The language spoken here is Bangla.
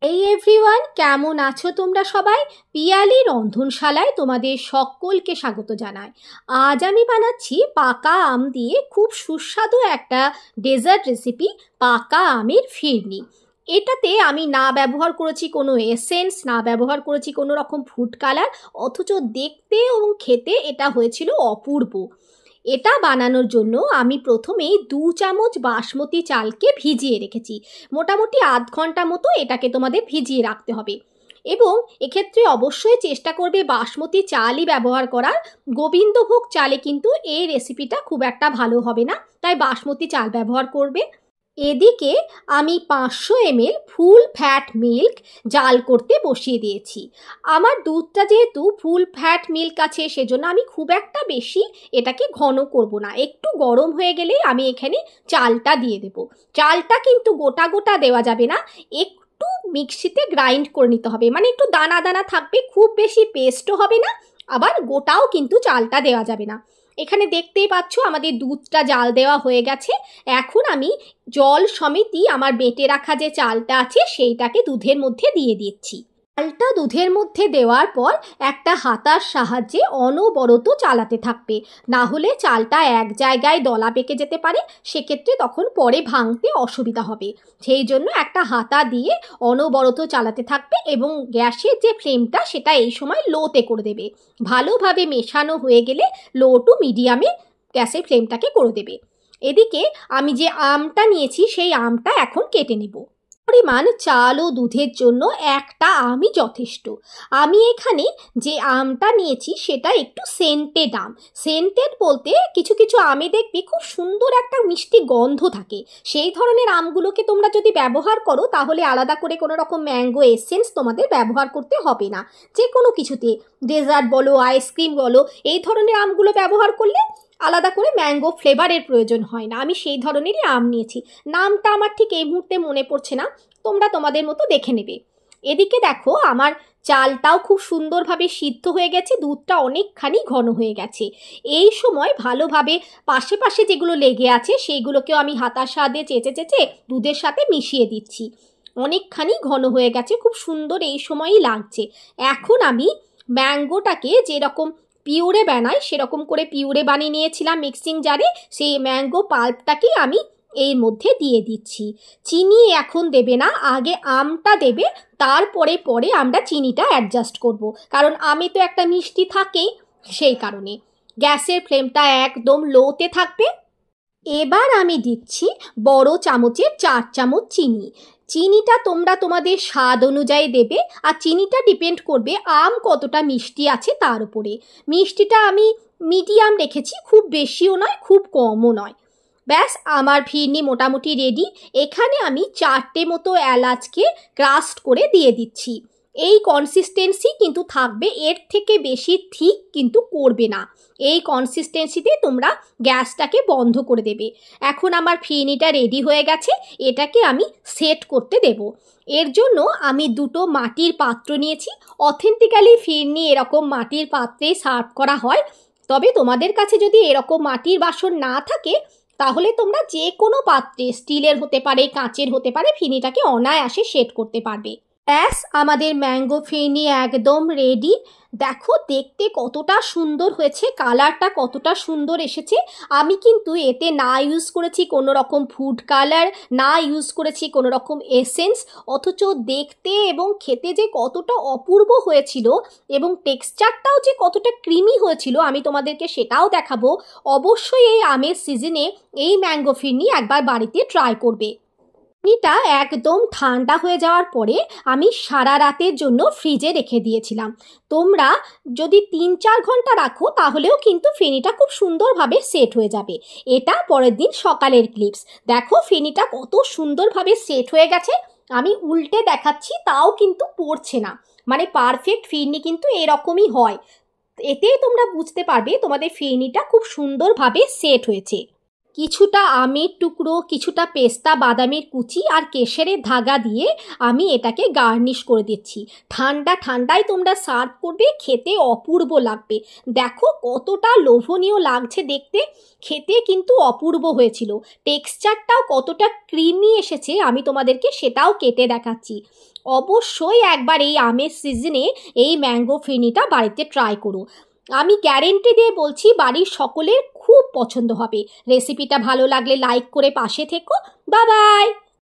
এই এভরিওয়ান, কেমন আছো তোমরা সবাই? পিয়ালি রন্ধনশালায় তোমাদের সকলকে স্বাগত জানাই। আজ আমি বানাচ্ছি পাকা আম দিয়ে খুব সুস্বাদু একটা ডেজার্ট রেসিপি, পাকা আমের ফিরনি। এটাতে আমি না ব্যবহার করেছি কোনো এসেন্স, না ব্যবহার করেছি কোনো রকম ফুড কালার, অথচ দেখতে এবং খেতে এটা হয়েছিল অপূর্ব। এটা বানানোর জন্য আমি প্রথমেই 2 চামচ বাসমতি চালকে ভিজিয়ে রেখেছি। মোটামুটি আধ ঘন্টা মতো এটাকে তোমাদের ভিজিয়ে রাখতে হবে এবং এক্ষেত্রে অবশ্যই চেষ্টা করবে বাসমতি চালই ব্যবহার করার। গোবিন্দভোগ চালে কিন্তু এই রেসিপিটা খুব একটা ভালো হবে না, তাই বাসমতি চাল ব্যবহার করবে। এদিকে আমি 500 ml ফুল ফ্যাট মিল্ক জাল করতে বসিয়ে দিয়েছি। আমার দুধটা যেহেতু ফুল ফ্যাট মিল্ক আছে, সেজন্য আমি খুব একটা বেশি এটাকে ঘন করব না। একটু গরম হয়ে গেলেই আমি এখানে চালটা দিয়ে দেব। চালটা কিন্তু গোটা গোটা দেওয়া যাবে না, একটু মিক্সিতে গ্রাইন্ড করে নিতে হবে, মানে একটু দানা দানা থাকবে, খুব বেশি পেস্টও হবে না, আবার গোটাও কিন্তু চালটা দেওয়া যাবে না। এখানে দেখতেই পাচ্ছ আমাদের দুধটা জাল দেওয়া হয়ে গেছে। এখন আমি জল সমেতই আমার বেটে রাখা যে চালটা আছে সেইটাকে দুধের মধ্যে দিয়ে দিচ্ছি। চালটা দুধের মধ্যে দেওয়ার পর একটা হাতার সাহায্যে অনবরত চালাতে থাকবে, না হলে চালটা এক জায়গায় দলা পেকে যেতে পারে, সেক্ষেত্রে তখন পরে ভাঙতে অসুবিধা হবে। সেই জন্য একটা হাতা দিয়ে অনবরত চালাতে থাকবে এবং গ্যাসের যে ফ্লেমটা সেটা এই সময় লোতে করে দেবে। ভালোভাবে মেশানো হয়ে গেলে লো টু মিডিয়ামে গ্যাসের ফ্লেমটাকে করে দেবে। এদিকে আমি যে আমটা নিয়েছি সেই আমটা এখন কেটে নেব। পরিমাণ চাল ও দুধের জন্য একটা আমই যথেষ্ট। আমি এখানে যে আমটা নিয়েছি সেটা একটু সেন্টেড আম। সেন্টেড বলতে কিছু কিছু আমে দেখবি খুব সুন্দর একটা মিষ্টি গন্ধ থাকে, সেই ধরনের আমগুলোকে তোমরা যদি ব্যবহার করো তাহলে আলাদা করে কোনো রকম ম্যাঙ্গো এসেন্স তোমাদের ব্যবহার করতে হবে না। যে কোনো কিছুতে, ডেজার্ট বলো, আইসক্রিম বলো, এই ধরনের আমগুলো ব্যবহার করলে আলাদা করে ম্যাঙ্গো ফ্লেভারের প্রয়োজন হয় না। আমি সেই ধরনেরই আম নিয়েছি, নামটা আমার ঠিক এই মুহূর্তে মনে পড়ছে না, তোমরা তোমাদের মতো দেখে নেবে। এদিকে দেখো আমার চালটাও খুব সুন্দরভাবে সিদ্ধ হয়ে গেছে, দুধটা অনেকখানি ঘন হয়ে গেছে। এই সময় ভালোভাবে পাশে পাশে যেগুলো লেগে আছে সেইগুলোকেও আমি হাতার সাহায্যে চেঁচে চেঁচে দুধের সাথে মিশিয়ে দিচ্ছি। অনেকখানি ঘন হয়ে গেছে, খুব সুন্দর এই সময়ই লাগছে। এখন আমি ম্যাঙ্গোটাকে যেরকম পিউরে বানাই সেরকম করে পিউরে বানিয়ে নিয়েছিলাম মিক্সিং জারে, সেই ম্যাঙ্গো পাল্পটাকে আমি এর মধ্যে দিয়ে দিচ্ছি। চিনি এখন দেবে না, আগে আমটা দেবে, তারপরে পরে আমরা চিনিটা অ্যাডজাস্ট করব, কারণ আমি তো একটা মিষ্টি থাকেই, সেই কারণে গ্যাসের ফ্লেমটা একদম লোতে থাকবে। এবার আমি দিচ্ছি বড় চামচের 4 চামচ চিনি। চিনিটা তোমরা তোমাদের স্বাদ অনুযায়ী দেবে, আর চিনিটা ডিপেন্ড করবে আম কতটা মিষ্টি আছে তার উপরে। মিষ্টিটা আমি মিডিয়াম রেখেছি, খুব বেশিও নয় খুব কমও নয়। ব্যাস আমার ফিরনি মোটামুটি রেডি। এখানে আমি 4টে মতো এলাচকে ক্রাস্ট করে দিয়ে দিচ্ছি। এই কনসিস্টেন্সি কিন্তু থাকবে, এর থেকে বেশি থিক কিন্তু করবে না। এই কনসিস্টেন্সিতে তোমরা গ্যাসটাকে বন্ধ করে দেবে। এখন আমার ফিরনিটা রেডি হয়ে গেছে, এটাকে আমি সেট করতে দেব। এর জন্য আমি 2টো মাটির পাত্র নিয়েছি। অথেন্টিক্যালি ফিরনি এরকম মাটির পাত্রেই সার্ভ করা হয়, তবে তোমাদের কাছে যদি এরকম মাটির বাসন না থাকে তাহলে তোমরা যে কোনো পাত্রে, স্টিলের হতে পারে, কাঁচের হতে পারে, ফিরনিটাকে অনায়াসে সেট করতে পারবে। ব্যাস আমাদের ম্যাঙ্গো ফিরনি একদম রেডি। দেখো দেখতে কতটা সুন্দর হয়েছে, কালারটা কতটা সুন্দর এসেছে। আমি কিন্তু এতে না ইউজ করেছি কোনো রকম ফুড কালার, না ইউজ করেছি কোনো রকম এসেন্স, অথচ দেখতে এবং খেতে যে কতটা অপূর্ব হয়েছিল এবং টেক্সচারটাও যে কতটা ক্রিমি হয়েছিল আমি তোমাদেরকে সেটাও দেখাবো। অবশ্যই এই আমের সিজনে এই ম্যাঙ্গো ফিরনি একবার বাড়িতে ট্রাই করবে। চিনিটা একদম ঠান্ডা হয়ে যাওয়ার পরে আমি সারা রাতের জন্য ফ্রিজে রেখে দিয়েছিলাম। তোমরা যদি 3-4 ঘন্টা রাখো তাহলেও কিন্তু ফেনিটা খুব সুন্দরভাবে সেট হয়ে যাবে। এটা পরের দিন সকালের ক্লিপস। দেখো ফেনিটা কত সুন্দরভাবে সেট হয়ে গেছে, আমি উল্টে দেখাচ্ছি তাও কিন্তু পড়ছে না। মানে পারফেক্ট ফিরনি কিন্তু এরকমই হয়, এতেই তোমরা বুঝতে পারবে তোমাদের ফিরনিটা খুব সুন্দরভাবে সেট হয়েছে। কিছুটা আমের টুকরো, কিছুটা পেস্তা বাদামের কুচি আর কেশরের ধাগা দিয়ে আমি এটাকে গার্নিশ করে দিচ্ছি। ঠান্ডা ঠান্ডায় তোমরা সার্ভ করবে, খেতে অপূর্ব লাগবে। দেখো কতটা লোভনীয় লাগছে দেখতে, খেতে কিন্তু অপূর্ব হয়েছিল। টেক্সচারটাও কতটা ক্রিমি এসেছে আমি তোমাদেরকে সেটাও কেটে দেখাচ্ছি। অবশ্যই একবার এই আমের সিজনে এই ম্যাঙ্গো ফিরনিটা বাড়িতে ট্রাই করো। আমি গ্যারেন্টি দিয়ে বলছি বাড়ির সকলের খুব পছন্দ হবে। রেসিপিটা ভালো লাগলে লাইক করে পাশে থেকো। Bye bye.